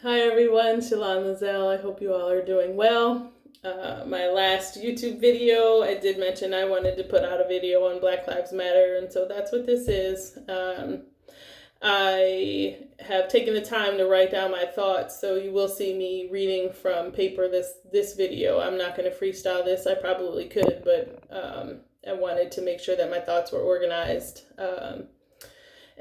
Hi everyone, Shalon Lizelle. I hope you all are doing well. My last YouTube video, I did mention I wanted to put out a video on Black Lives Matter, and so that's what this is. I have taken the time to write down my thoughts, so you will see me reading from paper this video. I'm not going to freestyle this. I probably could, but I wanted to make sure that my thoughts were organized.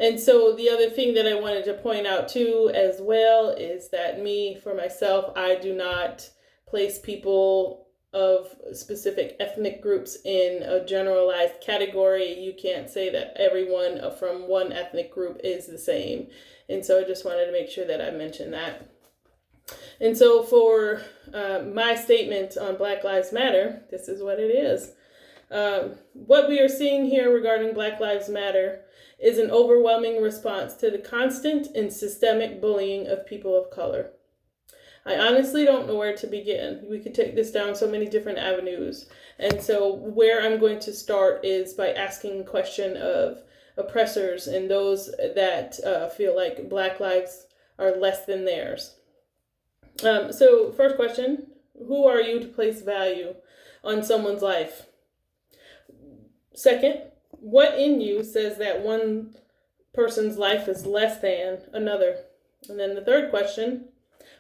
And so the other thing that I wanted to point out too as well is that for myself, I do not place people of specific ethnic groups in a generalized category. You can't say that everyone from one ethnic group is the same. And so I just wanted to make sure that I mentioned that. And so for my statement on Black Lives Matter, this is what it is. What we are seeing here regarding Black Lives Matter is an overwhelming response to the constant and systemic bullying of people of color. I honestly don't know where to begin. We could take this down so many different avenues. And so where I'm going to start is by asking the question of oppressors and those that feel like Black lives are less than theirs. So first question, who are you to place value on someone's life? Second, what in you says that one person's life is less than another? And then the third question,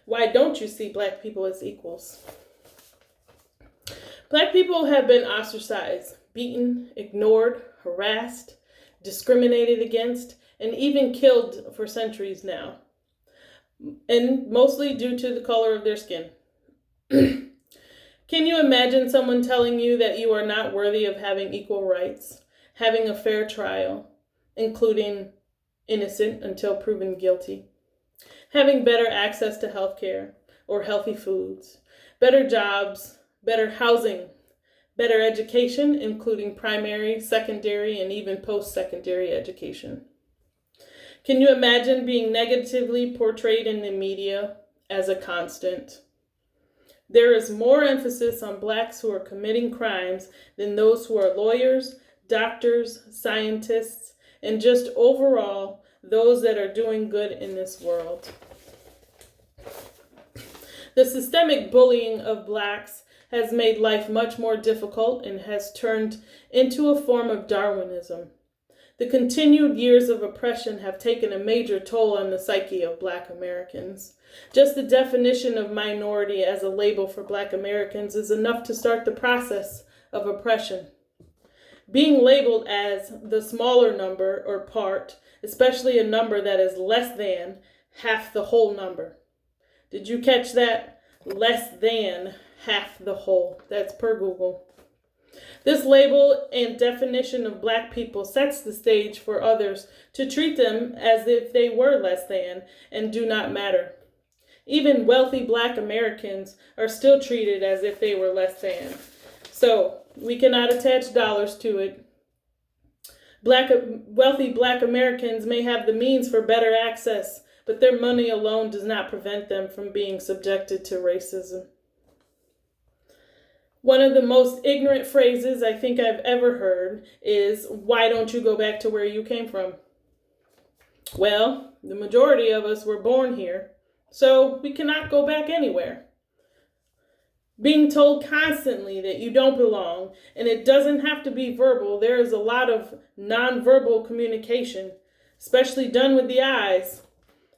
why don't you see Black people as equals? Black people have been ostracized, beaten, ignored, harassed, discriminated against, and even killed for centuries now. And mostly due to the color of their skin. Can you imagine someone telling you that you are not worthy of having equal rights, having a fair trial, including innocent until proven guilty, having better access to health care or healthy foods, better jobs, better housing, better education, including primary, secondary, and even post-secondary education? Can you imagine being negatively portrayed in the media as a constant? There is more emphasis on Blacks who are committing crimes than those who are lawyers, doctors, scientists, and just overall those that are doing good in this world. The systemic bullying of Blacks has made life much more difficult and has turned into a form of Darwinism. The continued years of oppression have taken a major toll on the psyche of Black Americans. Just the definition of minority as a label for Black Americans is enough to start the process of oppression. Being labeled as the smaller number or part, especially a number that is less than half the whole number. Did you catch that? Less than half the whole. That's per Google. This label and definition of Black people sets the stage for others to treat them as if they were less than and do not matter. Even wealthy Black Americans are still treated as if they were less than. So we cannot attach dollars to it. Wealthy Black Americans may have the means for better access, but their money alone does not prevent them from being subjected to racism. One of the most ignorant phrases I think I've ever heard is, why don't you go back to where you came from? Well, the majority of us were born here, so we cannot go back anywhere. Being told constantly that you don't belong, and it doesn't have to be verbal, there is a lot of nonverbal communication, especially done with the eyes.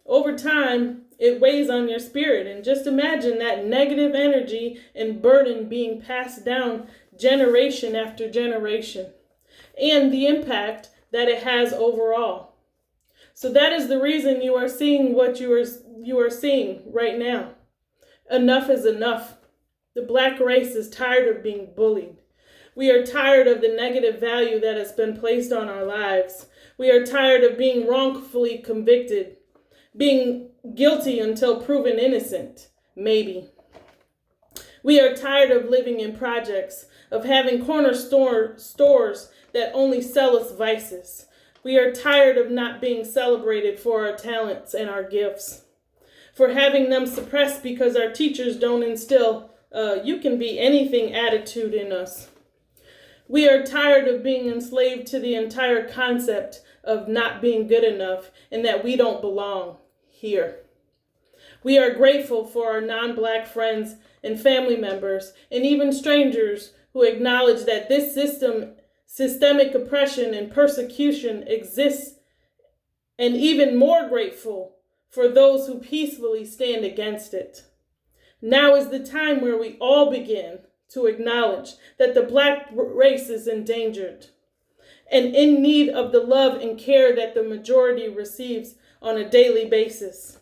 Over time, it weighs on your spirit, and just imagine that negative energy and burden being passed down generation after generation, and the impact that it has overall. So that is the reason you are seeing what you are seeing right now. Enough is enough. The Black race is tired of being bullied. We are tired of the negative value that has been placed on our lives. We are tired of being wrongfully convicted, being guilty until proven innocent, maybe. We are tired of living in projects, of having corner stores that only sell us vices. We are tired of not being celebrated for our talents and our gifts, for having them suppressed because our teachers don't instill you can be anything attitude in us. We are tired of being enslaved to the entire concept of not being good enough and that we don't belong here. We are grateful for our non-Black friends and family members, and even strangers who acknowledge that this systemic oppression and persecution exists, and even more grateful for those who peacefully stand against it. Now is the time where we all begin to acknowledge that the Black race is endangered and in need of the love and care that the majority receives on a daily basis.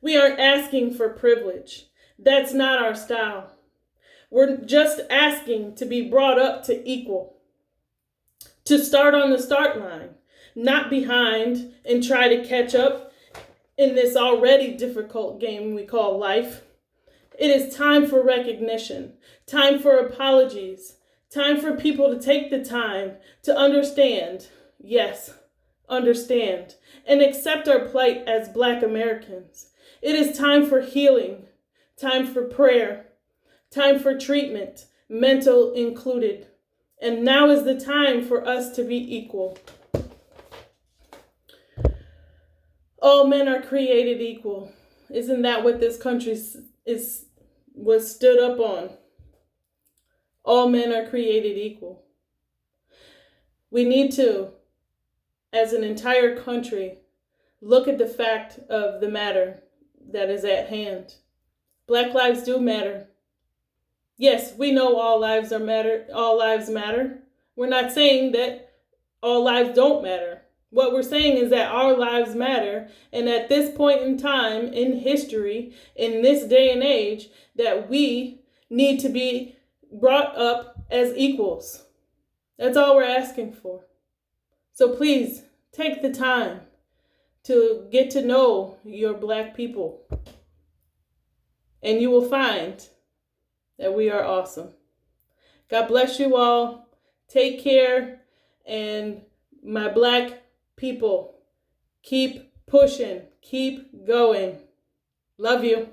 We aren't asking for privilege. That's not our style. We're just asking to be brought up to equal, to start on the start line, not behind and try to catch up in this already difficult game we call life. It is time for recognition, time for apologies, time for people to take the time to understand, yes, understand, and accept our plight as Black Americans. It is time for healing, time for prayer, time for treatment, mental included. And now is the time for us to be equal. All men are created equal. Isn't that what this country was stood up on? All men are created equal. We need to, as an entire country, look at the fact of the matter that is at hand. Black lives do matter. Yes, we know all lives matter. All lives matter. We're not saying that all lives don't matter. What we're saying is that our lives matter, and at this point in time in history, in this day and age, that we need to be brought up as equals. That's all we're asking for. So please take the time to get to know your Black people, and you will find that we are awesome. God bless you all. Take care, and my Black people, keep pushing, keep going. Love you.